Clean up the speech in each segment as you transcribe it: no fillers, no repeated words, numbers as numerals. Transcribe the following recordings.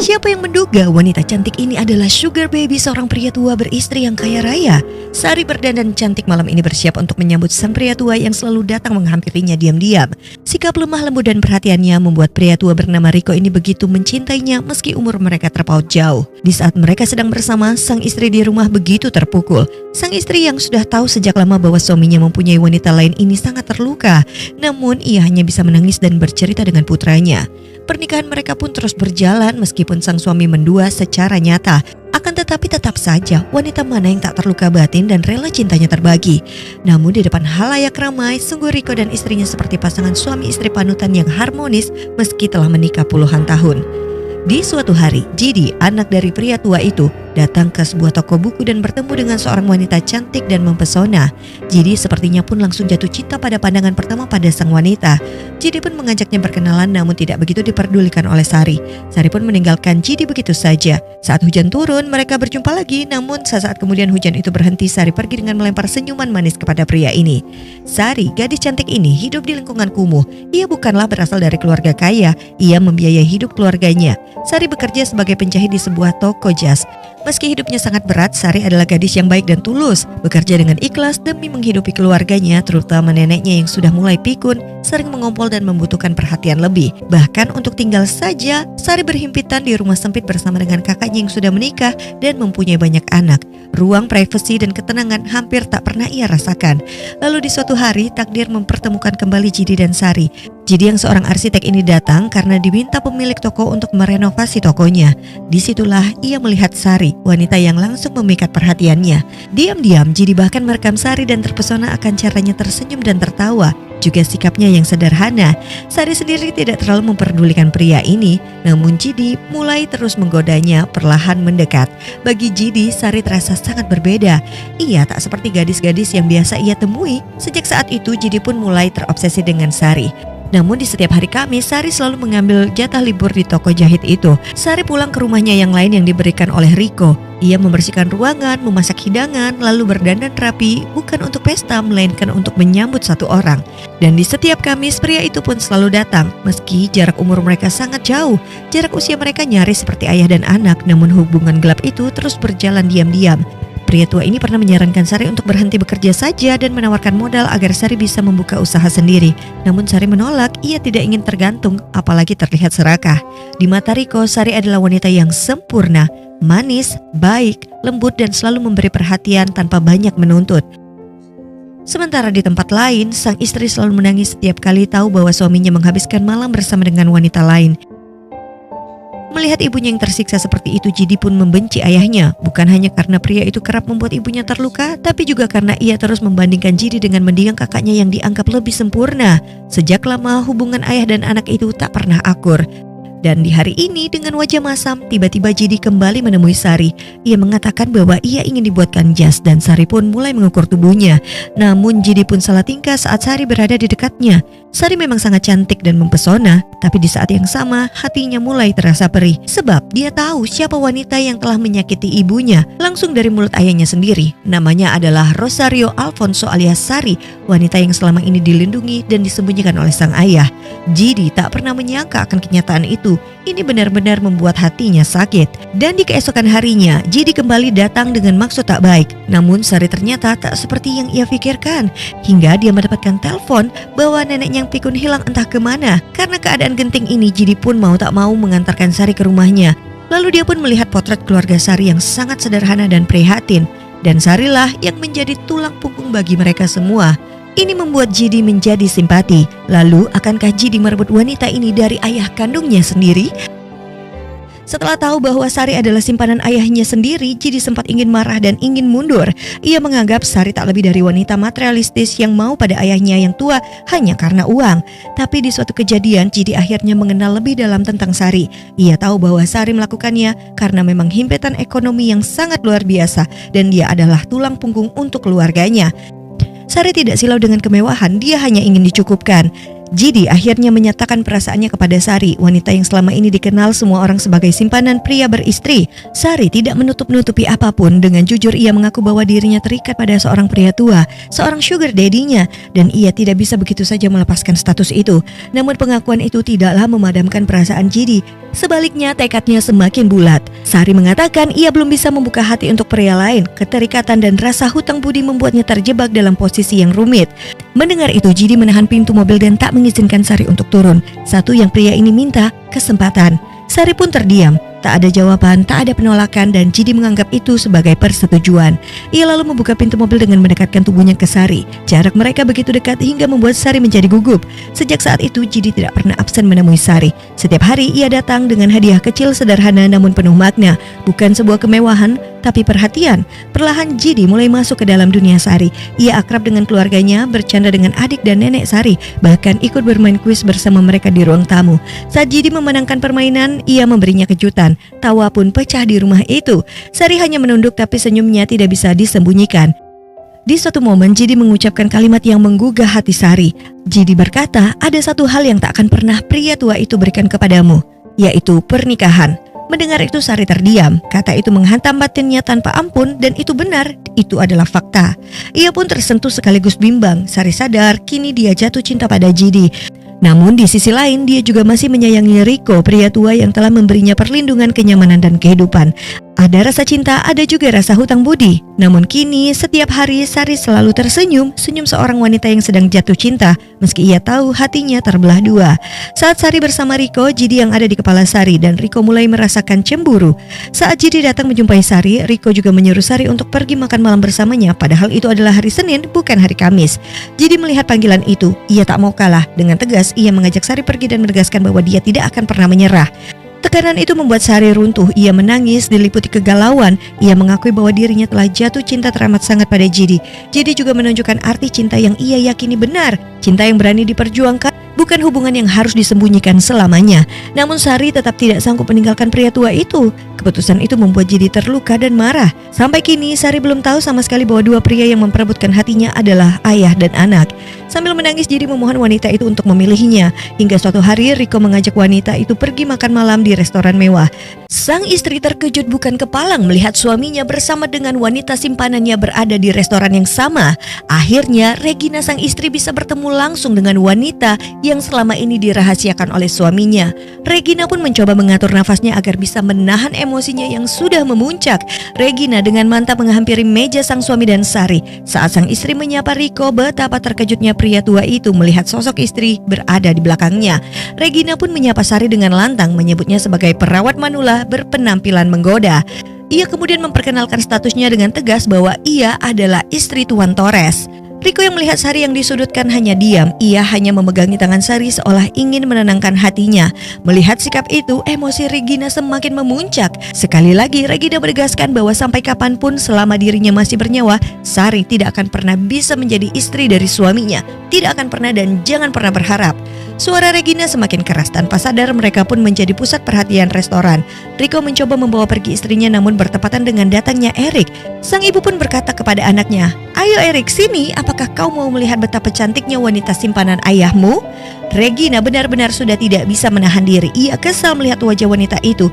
Siapa yang menduga wanita cantik ini adalah sugar baby seorang pria tua beristri yang kaya raya? Sari berdandan cantik malam ini bersiap untuk menyambut sang pria tua yang selalu datang menghampirinya diam-diam. Sikap lemah lembut dan perhatiannya membuat pria tua bernama Riko ini begitu mencintainya meski umur mereka terpaut jauh. Di saat mereka sedang bersama, sang istri di rumah begitu terpukul. Sang istri yang sudah tahu sejak lama bahwa suaminya mempunyai wanita lain ini sangat terluka. Namun ia hanya bisa menangis dan bercerita dengan putranya. Pernikahan mereka pun terus berjalan meskipun sang suami mendua secara nyata. Akan tetapi tetap saja wanita mana yang tak terluka batin dan rela cintanya terbagi. Namun di depan halayak ramai, sungguh Riko dan istrinya seperti pasangan suami istri panutan yang harmonis meski telah menikah puluhan tahun. Di suatu hari, Jidi, anak dari pria tua itu, datang ke sebuah toko buku dan bertemu dengan seorang wanita cantik dan mempesona. Jidi sepertinya pun langsung jatuh cinta pada pandangan pertama pada sang wanita. Jidi pun mengajaknya berkenalan namun tidak begitu diperdulikan oleh Sari. Sari pun meninggalkan Jidi begitu saja. Saat hujan turun, mereka berjumpa lagi, namun sesaat kemudian hujan itu berhenti. Sari pergi dengan melempar senyuman manis kepada pria ini. Sari, gadis cantik ini, hidup di lingkungan kumuh. Ia bukanlah berasal dari keluarga kaya, ia membiayai hidup keluarganya. Sari bekerja sebagai penjahit di sebuah toko jas. Meski hidupnya sangat berat, Sari adalah gadis yang baik dan tulus, bekerja dengan ikhlas demi menghidupi keluarganya, terutama neneknya yang sudah mulai pikun, sering mengompol dan membutuhkan perhatian lebih. Bahkan untuk tinggal saja, Sari berhimpitan di rumah sempit bersama dengan kakaknya yang sudah menikah dan mempunyai banyak anak. Ruang privasi dan ketenangan hampir tak pernah ia rasakan. Lalu di suatu hari, takdir mempertemukan kembali Jidi dan Sari. Jidi yang seorang arsitek ini datang karena diminta pemilik toko untuk merenovasi tokonya. Disitulah ia melihat Sari, wanita yang langsung memikat perhatiannya. Diam-diam Jidi bahkan merekam Sari dan terpesona akan caranya tersenyum dan tertawa, juga sikapnya yang sederhana. Sari sendiri tidak terlalu memperdulikan pria ini, namun Jidi mulai terus menggodanya, perlahan mendekat. Bagi Jidi, Sari terasa sangat berbeda. Ia tak seperti gadis-gadis yang biasa ia temui. Sejak saat itu Jidi pun mulai terobsesi dengan Sari. Namun di setiap hari Kamis, Sari selalu mengambil jatah libur di toko jahit itu. Sari pulang ke rumahnya yang lain yang diberikan oleh Riko. Ia membersihkan ruangan, memasak hidangan, lalu berdandan rapi, bukan untuk pesta, melainkan untuk menyambut satu orang. Dan di setiap Kamis, pria itu pun selalu datang. Meski jarak umur mereka sangat jauh, jarak usia mereka nyaris seperti ayah dan anak, namun hubungan gelap itu terus berjalan diam-diam. Pria tua ini pernah menyarankan Sari untuk berhenti bekerja saja dan menawarkan modal agar Sari bisa membuka usaha sendiri. Namun Sari menolak, ia tidak ingin tergantung, apalagi terlihat serakah. Di mata Riko, Sari adalah wanita yang sempurna, manis, baik, lembut dan selalu memberi perhatian tanpa banyak menuntut. Sementara di tempat lain, sang istri selalu menangis setiap kali tahu bahwa suaminya menghabiskan malam bersama dengan wanita lain. Melihat ibunya yang tersiksa seperti itu, Jidi pun membenci ayahnya. Bukan hanya karena pria itu kerap membuat ibunya terluka, tapi juga karena ia terus membandingkan Jidi dengan mendiang kakaknya yang dianggap lebih sempurna. Sejak lama hubungan ayah dan anak itu tak pernah akur. Dan di hari ini dengan wajah masam, tiba-tiba Jidi kembali menemui Sari. Ia mengatakan bahwa ia ingin dibuatkan jas dan Sari pun mulai mengukur tubuhnya. Namun Jidi pun salah tingkah saat Sari berada di dekatnya. Sari memang sangat cantik dan mempesona, tapi di saat yang sama hatinya mulai terasa perih. Sebab dia tahu siapa wanita yang telah menyakiti ibunya langsung dari mulut ayahnya sendiri. Namanya adalah Rosario Alfonso alias Sari, wanita yang selama ini dilindungi dan disembunyikan oleh sang ayah. Jidi tak pernah menyangka akan kenyataan itu. Ini benar-benar membuat hatinya sakit. Dan di keesokan harinya, Jidi kembali datang dengan maksud tak baik. Namun Sari ternyata tak seperti yang ia pikirkan. Hingga dia mendapatkan telepon bahwa neneknya yang pikun hilang entah kemana. Karena keadaan genting ini, Jidi pun mau tak mau mengantarkan Sari ke rumahnya. Lalu dia pun melihat potret keluarga Sari yang sangat sederhana dan prihatin. Dan Sarilah yang menjadi tulang punggung bagi mereka semua. Ini membuat Jidi menjadi simpati. Lalu akankah Jidi merebut wanita ini dari ayah kandungnya sendiri? Setelah tahu bahwa Sari adalah simpanan ayahnya sendiri, Jidi sempat ingin marah dan ingin mundur. Ia menganggap Sari tak lebih dari wanita materialistis yang mau pada ayahnya yang tua hanya karena uang. Tapi di suatu kejadian, Jidi akhirnya mengenal lebih dalam tentang Sari. Ia tahu bahwa Sari melakukannya karena memang himpitan ekonomi yang sangat luar biasa dan dia adalah tulang punggung untuk keluarganya. Sari tidak silau dengan kemewahan, dia hanya ingin dicukupkan. Jidi akhirnya menyatakan perasaannya kepada Sari, wanita yang selama ini dikenal semua orang sebagai simpanan pria beristri. Sari tidak menutup-nutupi apapun. Dengan jujur ia mengaku bahwa dirinya terikat pada seorang pria tua, seorang sugar daddy-nya, dan ia tidak bisa begitu saja melepaskan status itu. Namun pengakuan itu tidaklah memadamkan perasaan Jidi. Sebaliknya tekadnya semakin bulat. Sari mengatakan ia belum bisa membuka hati untuk pria lain. Keterikatan dan rasa hutang budi membuatnya terjebak dalam posisi yang rumit. Mendengar itu, Jidi menahan pintu mobil dan tak mengizinkan Sari untuk turun. Satu yang pria ini minta, kesempatan. Sari pun terdiam. Tak ada jawaban, tak ada penolakan, dan Jidi menganggap itu sebagai persetujuan. Ia lalu membuka pintu mobil dengan mendekatkan tubuhnya ke Sari. Jarak mereka begitu dekat hingga membuat Sari menjadi gugup. Sejak saat itu, Jidi tidak pernah absen menemui Sari. Setiap hari ia datang dengan hadiah kecil sederhana namun penuh makna. Bukan sebuah kemewahan, tapi perhatian. Perlahan Jidi mulai masuk ke dalam dunia Sari. Ia akrab dengan keluarganya, bercanda dengan adik dan nenek Sari, bahkan ikut bermain kuis bersama mereka di ruang tamu. Saat Jidi memenangkan permainan, ia memberinya kejutan. Tawa pun pecah di rumah itu. Sari hanya menunduk, tapi senyumnya tidak bisa disembunyikan. Di suatu momen Jidi mengucapkan kalimat yang menggugah hati Sari. Jidi berkata, ada satu hal yang tak akan pernah pria tua itu berikan kepadamu, yaitu pernikahan. Mendengar itu Sari terdiam. Kata itu menghantam batinnya tanpa ampun, dan itu benar, itu adalah fakta. Ia pun tersentuh sekaligus bimbang. Sari sadar kini dia jatuh cinta pada Jidi. Namun di sisi lain dia juga masih menyayangi Riko, pria tua yang telah memberinya perlindungan, kenyamanan dan kehidupan. Ada rasa cinta, ada juga rasa hutang budi. Namun kini setiap hari Sari selalu tersenyum, senyum seorang wanita yang sedang jatuh cinta, meski ia tahu hatinya terbelah dua. Saat Sari bersama Riko, Jidi yang ada di kepala Sari, dan Riko mulai merasakan cemburu. Saat Jidi datang menjumpai Sari, Riko juga menyuruh Sari untuk pergi makan malam bersamanya, padahal itu adalah hari Senin, bukan hari Kamis. Jidi melihat panggilan itu, ia tak mau kalah. Dengan tegas ia mengajak Sari pergi dan menegaskan bahwa dia tidak akan pernah menyerah. Tekanan itu membuat Sari runtuh. Ia menangis diliputi kegalauan. Ia mengakui bahwa dirinya telah jatuh cinta teramat sangat pada Jidi. Jidi juga menunjukkan arti cinta yang ia yakini benar. Cinta yang berani diperjuangkan, bukan hubungan yang harus disembunyikan selamanya. Namun Sari tetap tidak sanggup meninggalkan pria tua itu. Keputusan itu membuat Jidi terluka dan marah. Sampai kini Sari belum tahu sama sekali bahwa dua pria yang memperebutkan hatinya adalah ayah dan anak. Sambil menangis Jidi memohon wanita itu untuk memilihnya. Hingga suatu hari Riko mengajak wanita itu pergi makan malam di restoran mewah. Sang istri terkejut bukan kepalang melihat suaminya bersama dengan wanita simpanannya berada di restoran yang sama. Akhirnya Regina sang istri bisa bertemu langsung dengan wanita yang selama ini dirahasiakan oleh suaminya. Regina pun mencoba mengatur nafasnya agar bisa menahan emosinya yang sudah memuncak. Regina dengan mantap menghampiri meja sang suami dan Sari. Saat sang istri menyapa Riko, betapa terkejutnya pria tua itu melihat sosok istri berada di belakangnya. Regina pun menyapa Sari dengan lantang, menyebutnya sebagai perawat manula berpenampilan menggoda. Ia kemudian memperkenalkan statusnya dengan tegas bahwa ia adalah istri Tuan Torres. Riko yang melihat Sari yang disudutkan hanya diam. Ia hanya memegangi tangan Sari seolah ingin menenangkan hatinya. Melihat sikap itu, emosi Regina semakin memuncak. Sekali lagi Regina menegaskan bahwa sampai kapanpun selama dirinya masih bernyawa, Sari tidak akan pernah bisa menjadi istri dari suaminya. Tidak akan pernah dan jangan pernah berharap. Suara Regina semakin keras, tanpa sadar mereka pun menjadi pusat perhatian restoran. Riko mencoba membawa pergi istrinya namun bertepatan dengan datangnya Erik. Sang ibu pun berkata kepada anaknya, "Ayo Erik, sini, apakah kau mau melihat betapa cantiknya wanita simpanan ayahmu?" Regina benar-benar sudah tidak bisa menahan diri. Ia kesal melihat wajah wanita itu.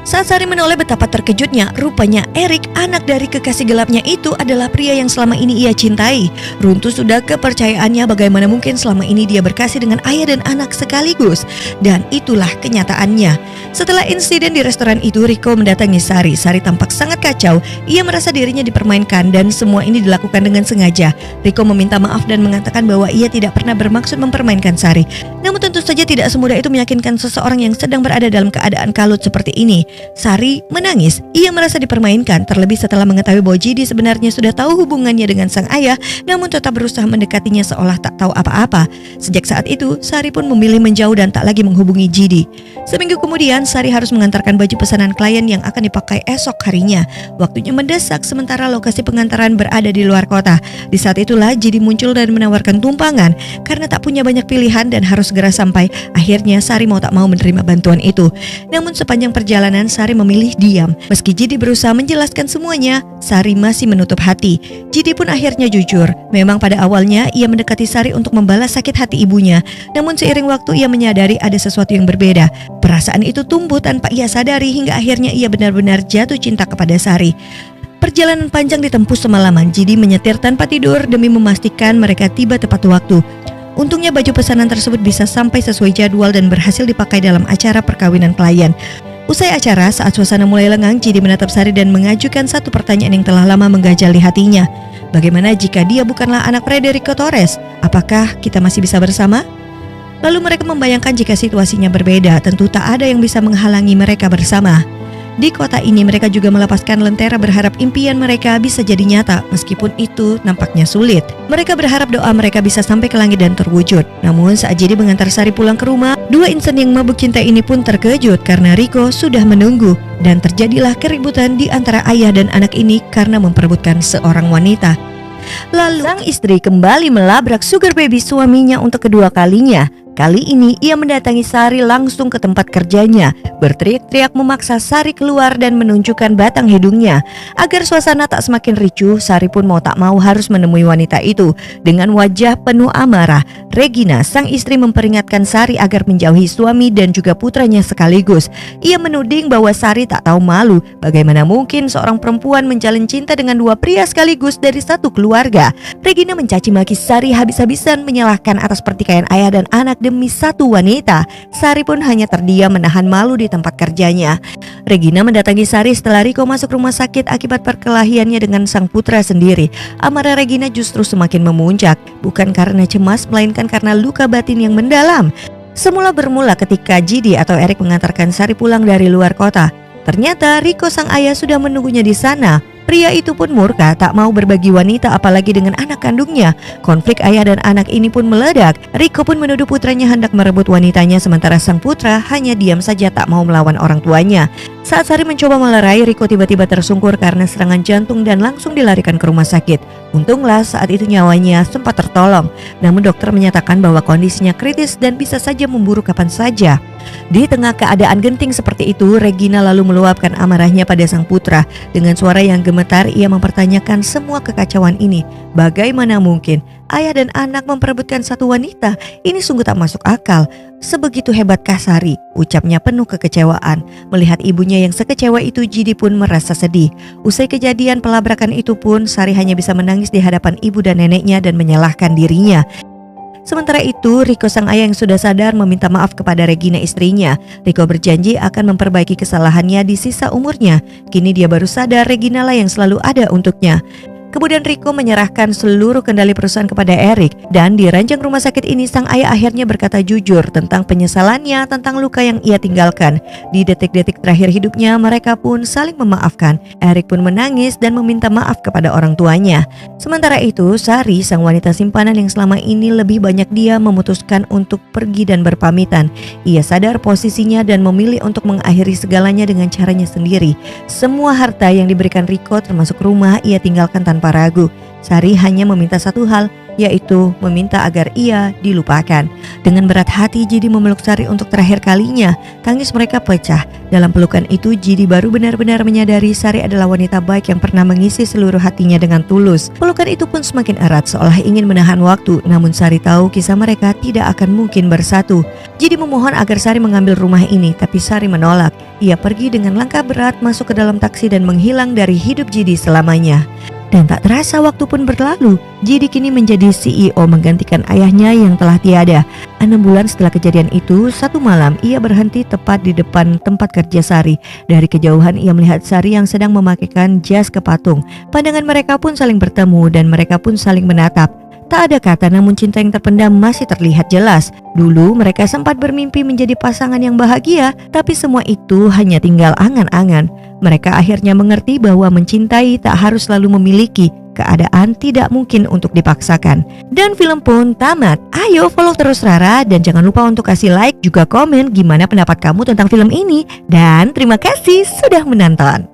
Saat Sari menoleh betapa terkejutnya, rupanya Erik, anak dari kekasih gelapnya itu, adalah pria yang selama ini ia cintai. Runtuh sudah kepercayaannya, bagaimana mungkin selama ini dia berkasih dengan ayah dan anak sekaligus. Dan itulah kenyataannya. Setelah insiden di restoran itu, Riko mendatangi Sari. Sari tampak sangat kacau. Ia merasa dirinya dipermainkan dan semua ini dilakukan dengan sengaja. Riko meminta maaf dan mengatakan bahwa ia tidak pernah bermaksud mempermainkan Sari. Namun tentu saja tidak semudah itu meyakinkan seseorang yang sedang berada dalam keadaan kalut seperti ini. Sari menangis. Ia merasa dipermainkan, terlebih setelah mengetahui bahwa Jidi sebenarnya sudah tahu hubungannya dengan sang ayah, namun tetap berusaha mendekatinya seolah tak tahu apa-apa. Sejak saat itu, Sari pun memilih menjauh dan tak lagi menghubungi Jidi. Seminggu kemudian, Sari harus mengantarkan baju pesanan klien yang akan dipakai esok harinya. Waktunya mendesak sementara lokasi pengantaran berada di luar kota. Di saat itulah Jidi muncul dan menawarkan tumpangan. Karena tak punya banyak pilihan dan harus segera sampai, akhirnya Sari mau tak mau menerima bantuan itu. Namun sepanjang perjalanan perlawanan, Sari memilih diam. Meski Jidi berusaha menjelaskan semuanya, Sari masih menutup hati. Jidi pun akhirnya jujur. Memang pada awalnya ia mendekati Sari untuk membalas sakit hati ibunya. Namun seiring waktu ia menyadari ada sesuatu yang berbeda. Perasaan itu tumbuh tanpa ia sadari hingga akhirnya ia benar-benar jatuh cinta kepada Sari. Perjalanan panjang ditempuh semalaman. Jidi menyetir tanpa tidur demi memastikan mereka tiba tepat waktu. Untungnya baju pesanan tersebut bisa sampai sesuai jadwal dan berhasil dipakai dalam acara perkawinan klien. Usai acara, saat suasana mulai lengang, Jidi menatap Sari dan mengajukan satu pertanyaan yang telah lama menggajal di hatinya. Bagaimana jika dia bukanlah anak Federico Torres? Apakah kita masih bisa bersama? Lalu mereka membayangkan jika situasinya berbeda, tentu tak ada yang bisa menghalangi mereka bersama. Di kota ini mereka juga melepaskan lentera berharap impian mereka bisa jadi nyata, meskipun itu nampaknya sulit. Mereka berharap doa mereka bisa sampai ke langit dan terwujud. Namun saat Jidi mengantar Sari pulang ke rumah, dua insan yang mabuk cinta ini pun terkejut karena Rico sudah menunggu. Dan terjadilah keributan di antara ayah dan anak ini karena memperebutkan seorang wanita. Lalu sang istri kembali melabrak sugar baby suaminya untuk kedua kalinya. Kali ini ia mendatangi Sari langsung ke tempat kerjanya, berteriak-teriak memaksa Sari keluar dan menunjukkan batang hidungnya. Agar suasana tak semakin ricuh, Sari pun mau tak mau harus menemui wanita itu. Dengan wajah penuh amarah, Regina, sang istri, memperingatkan Sari agar menjauhi suami dan juga putranya sekaligus. Ia menuding bahwa Sari tak tahu malu. Bagaimana mungkin seorang perempuan menjalin cinta dengan dua pria sekaligus dari satu keluarga. Regina mencaci maki Sari habis-habisan, menyalahkan atas pertikaian ayah dan anak demi satu wanita. Sari pun hanya terdiam menahan malu di tempat kerjanya. Regina mendatangi Sari setelah Rico masuk rumah sakit akibat perkelahiannya dengan sang putra sendiri. Amarah Regina justru semakin memuncak, bukan karena cemas melainkan karena luka batin yang mendalam. Semula bermula ketika Jidi atau Eric mengantarkan Sari pulang dari luar kota. Ternyata Rico sang ayah sudah menunggunya di sana. Pria itu pun murka, tak mau berbagi wanita apalagi dengan anak kandungnya. Konflik ayah dan anak ini pun meledak. Rico pun menuduh putranya hendak merebut wanitanya, sementara sang putra hanya diam saja tak mau melawan orang tuanya. Saat Sari mencoba melerai, Rico tiba-tiba tersungkur karena serangan jantung dan langsung dilarikan ke rumah sakit. Untunglah saat itu nyawanya sempat tertolong. Namun dokter menyatakan bahwa kondisinya kritis dan bisa saja memburuk kapan saja. Di tengah keadaan genting seperti itu, Regina lalu meluapkan amarahnya pada sang putra. Dengan suara yang gemetar, ia mempertanyakan semua kekacauan ini. Bagaimana mungkin ayah dan anak memperebutkan satu wanita? Ini sungguh tak masuk akal. Sebegitu hebatkah Sari? Ucapnya penuh kekecewaan. Melihat ibunya yang sekecewa itu, Jidi pun merasa sedih. Usai kejadian pelabrakan itu pun, Sari hanya bisa menangis di hadapan ibu dan neneknya dan menyalahkan dirinya. Sementara itu, Rico sang ayah yang sudah sadar meminta maaf kepada Regina istrinya. Rico berjanji akan memperbaiki kesalahannya di sisa umurnya. Kini dia baru sadar Regina lah yang selalu ada untuknya. Kemudian Rico menyerahkan seluruh kendali perusahaan kepada Eric. Dan di ranjang rumah sakit ini sang ayah akhirnya berkata jujur tentang penyesalannya tentang luka yang ia tinggalkan. Di detik-detik terakhir hidupnya mereka pun saling memaafkan. Eric pun menangis dan meminta maaf kepada orang tuanya. Sementara itu Sari, sang wanita simpanan yang selama ini lebih banyak dia memutuskan untuk pergi dan berpamitan. Ia sadar posisinya dan memilih untuk mengakhiri segalanya dengan caranya sendiri. Semua harta yang diberikan Rico termasuk rumah ia tinggalkan tanpa ragu. Sari hanya meminta satu hal, yaitu meminta agar ia dilupakan. Dengan berat hati Jidi memeluk Sari untuk terakhir kalinya. Tangis mereka pecah. Dalam pelukan itu Jidi baru benar-benar menyadari Sari adalah wanita baik yang pernah mengisi seluruh hatinya dengan tulus. Pelukan itu pun semakin erat seolah ingin menahan waktu. Namun Sari tahu kisah mereka tidak akan mungkin bersatu. Jidi memohon agar Sari mengambil rumah ini, tapi Sari menolak. Ia pergi dengan langkah berat masuk ke dalam taksi dan menghilang dari hidup Jidi selamanya. Dan tak terasa waktu pun berlalu. Jidi kini menjadi CEO menggantikan ayahnya yang telah tiada. 6 bulan setelah kejadian itu, satu malam ia berhenti tepat di depan tempat kerja Sari. Dari kejauhan ia melihat Sari yang sedang memakaikan jas ke patung. Pandangan mereka pun saling bertemu dan mereka pun saling menatap. Tak ada kata, namun cinta yang terpendam masih terlihat jelas. Dulu mereka sempat bermimpi menjadi pasangan yang bahagia, tapi semua itu hanya tinggal angan-angan. Mereka akhirnya mengerti bahwa mencintai tak harus selalu memiliki. Keadaan tidak mungkin untuk dipaksakan. Dan film pun tamat. Ayo follow terus Rara dan jangan lupa untuk kasih like juga komen gimana pendapat kamu tentang film ini. Dan terima kasih sudah menonton.